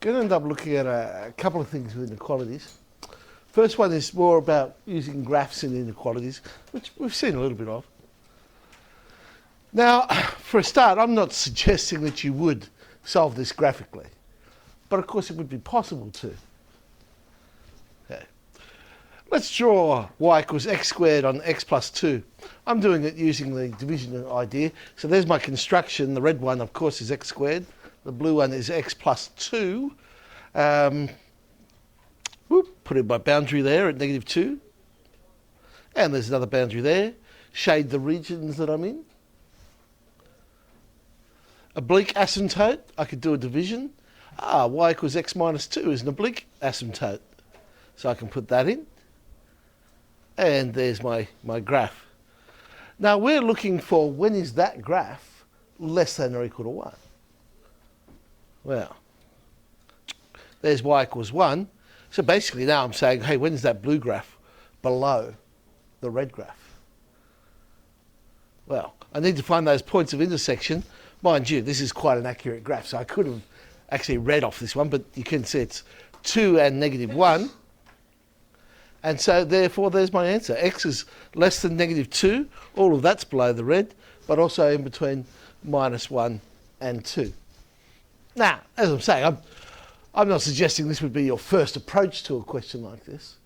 Going to end up looking at a couple of things with inequalities. First one is more about using graphs in inequalities, which we've seen a little bit of. Now, for a start, I'm not suggesting that you would solve this graphically, but of course it would be possible to. Okay. Let's draw y equals x squared on x plus 2. I'm doing it using the division idea. So there's my construction. The red one, of course, is x squared. The blue one is x plus 2. Put in my boundary there at -2. And there's another boundary there. Shade the regions that I'm in. Oblique asymptote, I could do a division. Y equals x minus 2 is an oblique asymptote. So I can put that in. And there's my graph. Now we're looking for when is that graph less than or equal to 1. Well, there's y equals 1. So basically now I'm saying, hey, when is that blue graph below the red graph? Well, I need to find those points of intersection. Mind you, this is quite an accurate graph, so I could have actually read off this one, but you can see it's 2 and -1. And so therefore there's my answer. X is less than -2. All of that's below the red, but also in between -1 and 2. Now, as I'm saying, I'm not suggesting this would be your first approach to a question like this.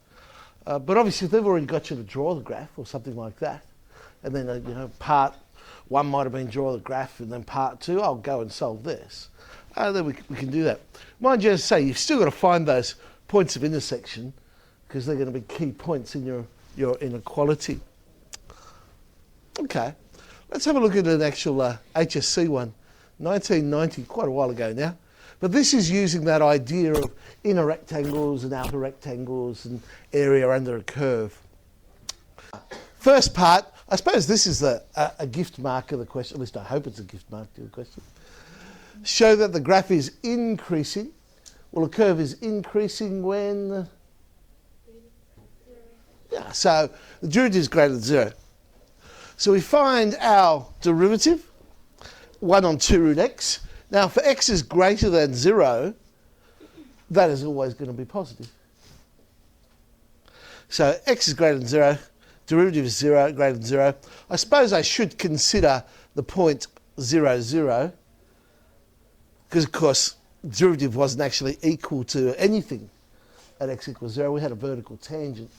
But obviously if they've already got you to draw the graph or something like that, and then part 1 might have been draw the graph, and then part 2, I'll go and solve this. Then we can do that. Mind you, as I say, you've still got to find those points of intersection because they're going to be key points in your inequality. Okay, let's have a look at an actual HSC one, 1990, quite a while ago now. But this is using that idea of inner rectangles and outer rectangles and area under a curve. First part, I suppose this is a gift mark of the question, at least I hope it's a gift mark to the question. Show that the graph is increasing. Well, the curve is increasing when? Yeah, so the derivative is greater than 0. So we find our derivative, 1 on 2 root x. Now, for x is greater than 0, that is always going to be positive. So x is greater than 0. Derivative is 0, greater than 0. I suppose I should consider the point 0, 0, because of course derivative wasn't actually equal to anything at x equals 0. We had a vertical tangent.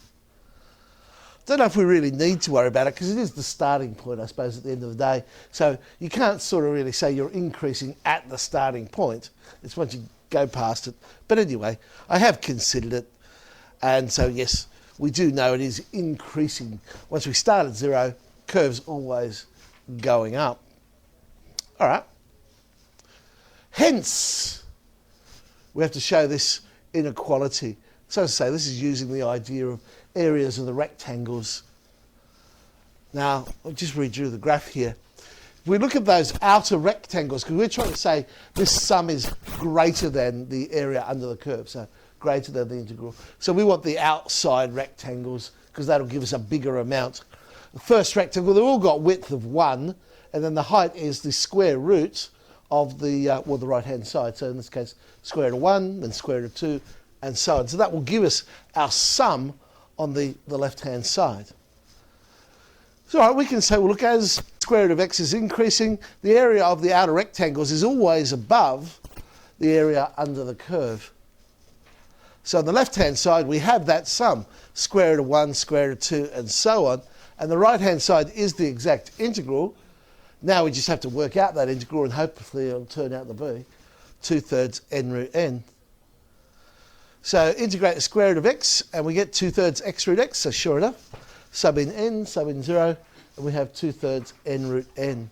Don't know if we really need to worry about it because it is the starting point, I suppose, at the end of the day. So you can't sort of really say you're increasing at the starting point. It's once you go past it. But anyway, I have considered it. And so, yes, we do know it is increasing. Once we start at 0, curve's always going up. All right. Hence, we have to show this inequality. So to say, this is using the idea of areas of the rectangles. Now, I'll just redrew the graph here. If we look at those outer rectangles, because we're trying to say this sum is greater than the area under the curve, so greater than the integral. So we want the outside rectangles because that'll give us a bigger amount. The first rectangle, they've all got width of 1, and then the height is the square root of the right-hand side. So in this case, square root of 1, then square root of 2, and so on. So that will give us our sum on the left-hand side. So all right, we can say, well, look, as square root of x is increasing, the area of the outer rectangles is always above the area under the curve. So on the left-hand side, we have that sum, square root of 1, square root of 2, and so on. And the right-hand side is the exact integral. Now we just have to work out that integral, and hopefully it'll turn out to be 2/3 n root n. So integrate the square root of x, and we get 2/3 x root x, so sure enough, sub in n, sub in 0, and we have 2/3 n root n.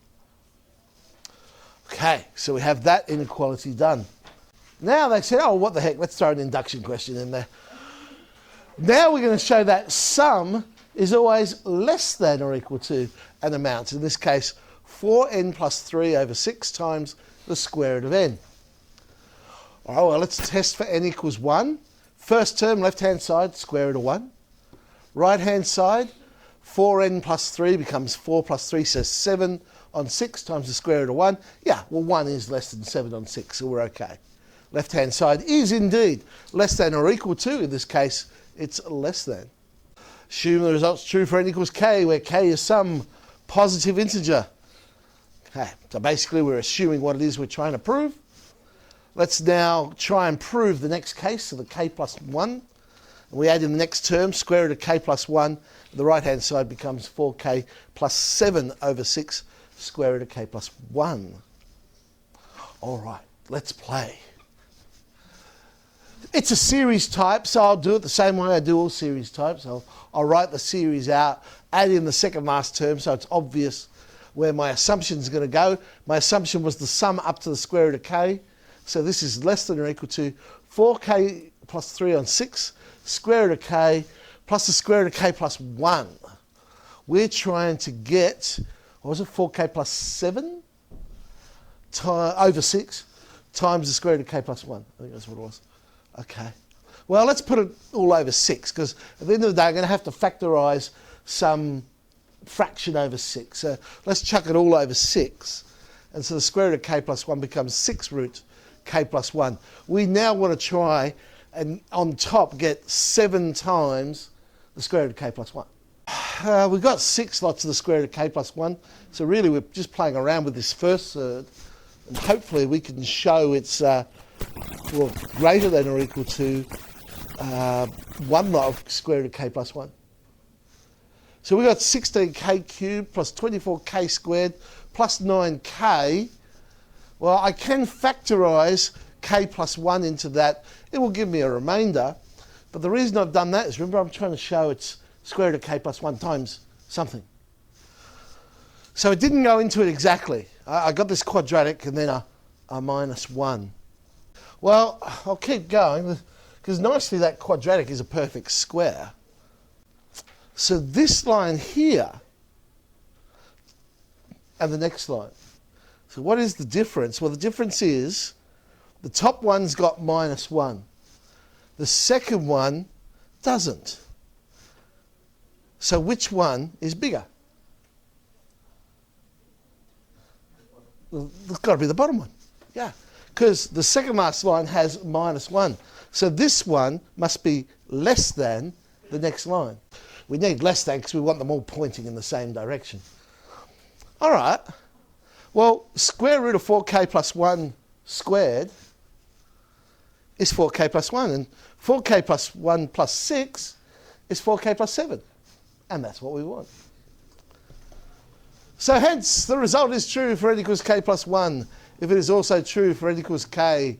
Okay, so we have that inequality done. Now they said, oh, what the heck, let's throw an induction question in there. Now we're going to show that sum is always less than or equal to an amount, in this case 4n plus 3 over 6 times the square root of n. All right, well, let's test for n equals 1. First term, left-hand side, square root of 1. Right-hand side, 4n plus 3 becomes 4 plus 3, so 7 on 6 times the square root of 1. Yeah, well, 1 is less than 7 on 6, so we're okay. left-hand side is indeed less than or equal to. In this case, it's less than. Assume the result's true for n equals k, where k is some positive integer. Okay, so basically we're assuming what it is we're trying to prove. Let's now try and prove the next case, so the k plus 1. And we add in the next term, square root of k plus 1. The right-hand side becomes 4k plus 7 over 6, square root of k plus 1. All right, let's play. It's a series type, so I'll do it the same way I do all series types. I'll write the series out, add in the second last term, so it's obvious where my assumption is going to go. My assumption was the sum up to the square root of k. So this is less than or equal to 4k plus 3 on 6, square root of k, plus the square root of k plus 1. We're trying to get, what was it, 4k plus 7 over 6 times the square root of k plus 1. I think that's what it was. Okay. Well, let's put it all over 6, because at the end of the day, I'm going to have to factorise some fraction over 6. So let's chuck it all over 6. And so the square root of k plus 1 becomes 6 root k plus 1. We now want to try and on top get 7 times the square root of k plus 1. We've got 6 lots of the square root of k plus 1. So really we're just playing around with this first third. And hopefully we can show it's greater than or equal to 1 lot of square root of k plus 1. So we've got 16k cubed plus 24k squared plus 9k. Well, I can factorise k plus 1 into that. It will give me a remainder. But the reason I've done that is, remember, I'm trying to show it's square root of k plus 1 times something. So it didn't go into it exactly. I got this quadratic and then a minus 1. Well, I'll keep going, because nicely that quadratic is a perfect square. So this line here and the next line. So what is the difference? Well, the difference is the top one's got minus 1. The second one doesn't. So which one is bigger? Well, it's got to be the bottom one. Yeah, because the second last line has minus 1. So this one must be less than the next line. We need less than because we want them all pointing in the same direction. All right. Well, square root of 4k plus 1 squared is 4k plus 1. And 4k plus 1 plus 6 is 4k plus 7. And that's what we want. So hence, the result is true for n equals k plus 1 if it is also true for n equals k.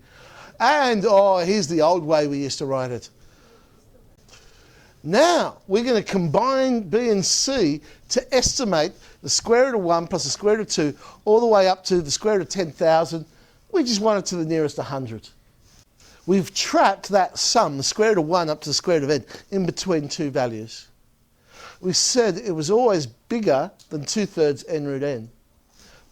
And, here's the old way we used to write it. Now, we're going to combine B and C to estimate the square root of 1 plus the square root of 2 all the way up to the square root of 10,000. We just want it to the nearest 100. We've trapped that sum, the square root of 1 up to the square root of n, in between two values. We said it was always bigger than 2/3 n root n,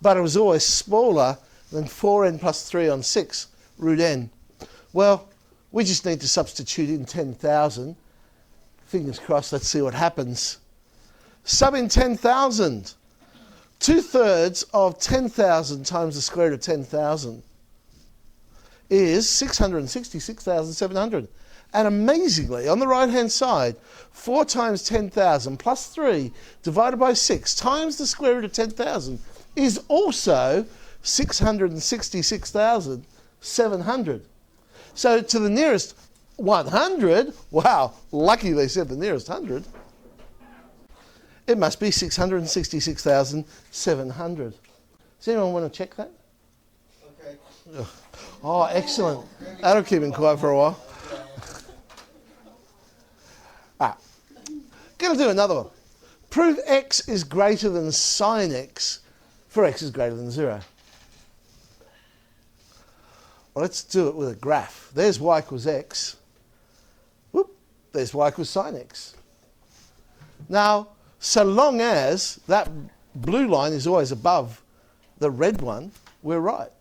but it was always smaller than 4n plus 3 on 6 root n. Well, we just need to substitute in 10,000. Fingers crossed, let's see what happens. Sub in 10,000. 2/3 of 10,000 times the square root of 10,000 is 666,700. And amazingly, on the right-hand side, 4 times 10,000 plus 3 divided by 6 times the square root of 10,000 is also 666,700. So to the nearest 100, wow, lucky they said the nearest 100, it must be 666,700. Does anyone want to check that? Okay. Oh, excellent. That'll keep him quiet for a while. Going to do another one. Prove x is greater than sine x for x is greater than 0. Well, let's do it with a graph. There's y equals x. Whoop, there's y equals sine x. Now, so long as that blue line is always above the red one, we're right.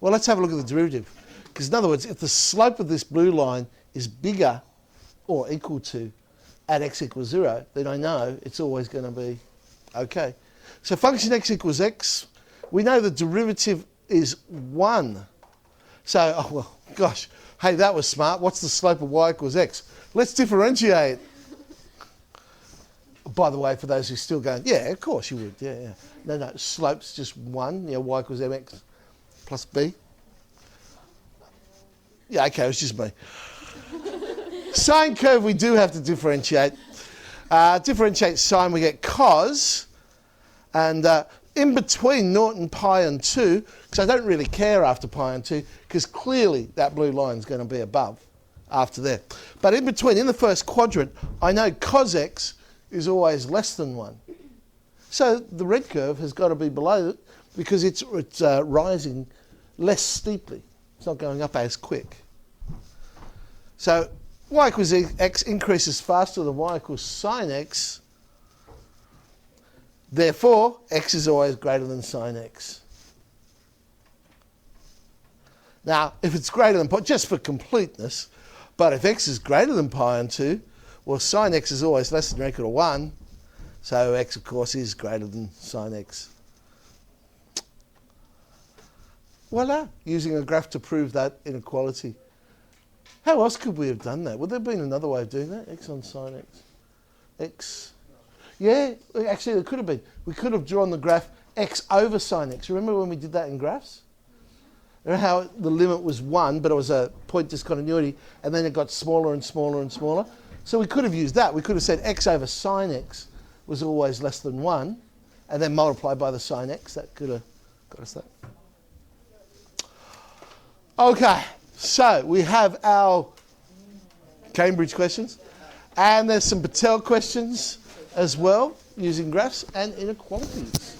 Well, let's have a look at the derivative. Because in other words, if the slope of this blue line is bigger or equal to at x equals 0, then I know it's always going to be okay. So function x equals x. We know the derivative is 1. So, oh, well, gosh, hey, that was smart. What's the slope of y equals x? Let's differentiate. By the way, for those who are still going, yeah, of course you would. Yeah. No, slope's just 1. Y equals mx plus b. Yeah, okay, it's just me. Sine curve, we do have to differentiate. Differentiate sine, we get cos. And in between 0 and pi and 2, because I don't really care after pi and 2, because clearly that blue line is going to be above after there. But in between, in the first quadrant, I know cos x is always less than 1. So the red curve has got to be below it because it's rising less steeply. It's not going up as quick. So y equals x increases faster than y equals sine x. Therefore, x is always greater than sine x. Now, if it's greater than pi, just for completeness, but if x is greater than pi and 2, well, sine x is always less than or equal to 1, so x, of course, is greater than sine x. Voila, using a graph to prove that inequality. How else could we have done that? Would there have been another way of doing that? X on sine x. X. Yeah, actually there could have been. We could have drawn the graph x over sine x. Remember when we did that in graphs? Remember how the limit was 1, but it was a point discontinuity, and then it got smaller and smaller and smaller? So we could have used that. We could have said x over sine x was always less than 1, and then multiply by the sine x. That could have got us that. Okay, so we have our Cambridge questions, and there's some Patel questions as well, using graphs and inequalities.